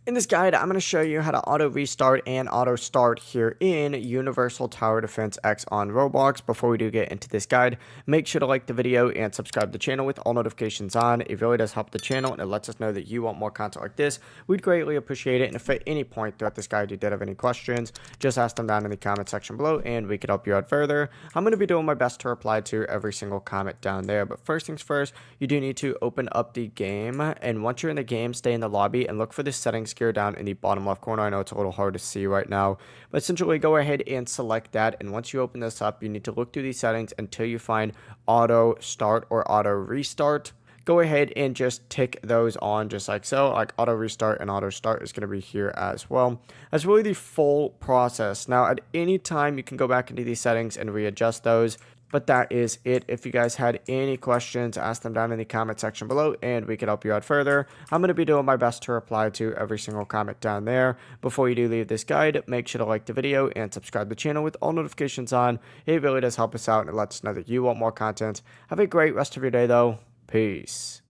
In this guide, I'm going to show you how to auto restart and auto start here in Universal Tower Defense X on Roblox. Before we do get into this guide, make sure to like the video and subscribe to the channel with all notifications on. It really does help the channel and it lets us know that you want more content like this. We'd greatly appreciate it. And if at any point throughout this guide you did have any questions, just ask them down in the comment section below and we could help you out further. I'm going to be doing my best to reply to every single comment down there. But first things first, you do need to open up the game. And once you're in the game, stay in the lobby and look for the settings gear down in the bottom left corner. I know it's a little hard to see right now, but essentially go ahead and select that. And once you open this up, you need to look through these settings until you find auto start or auto restart. Go ahead and just tick those on just like so. Like auto restart and auto start is going to be here as well. That's really the full process. Now at any time you can go back into these settings and readjust those. But that is it. If you guys had any questions, ask them down in the comment section below and we can help you out further. I'm going to be doing my best to reply to every single comment down there. Before you do leave this guide, make sure to like the video and subscribe to the channel with all notifications on. It really does help us out and it lets us know that you want more content. Have a great rest of your day though. Peace.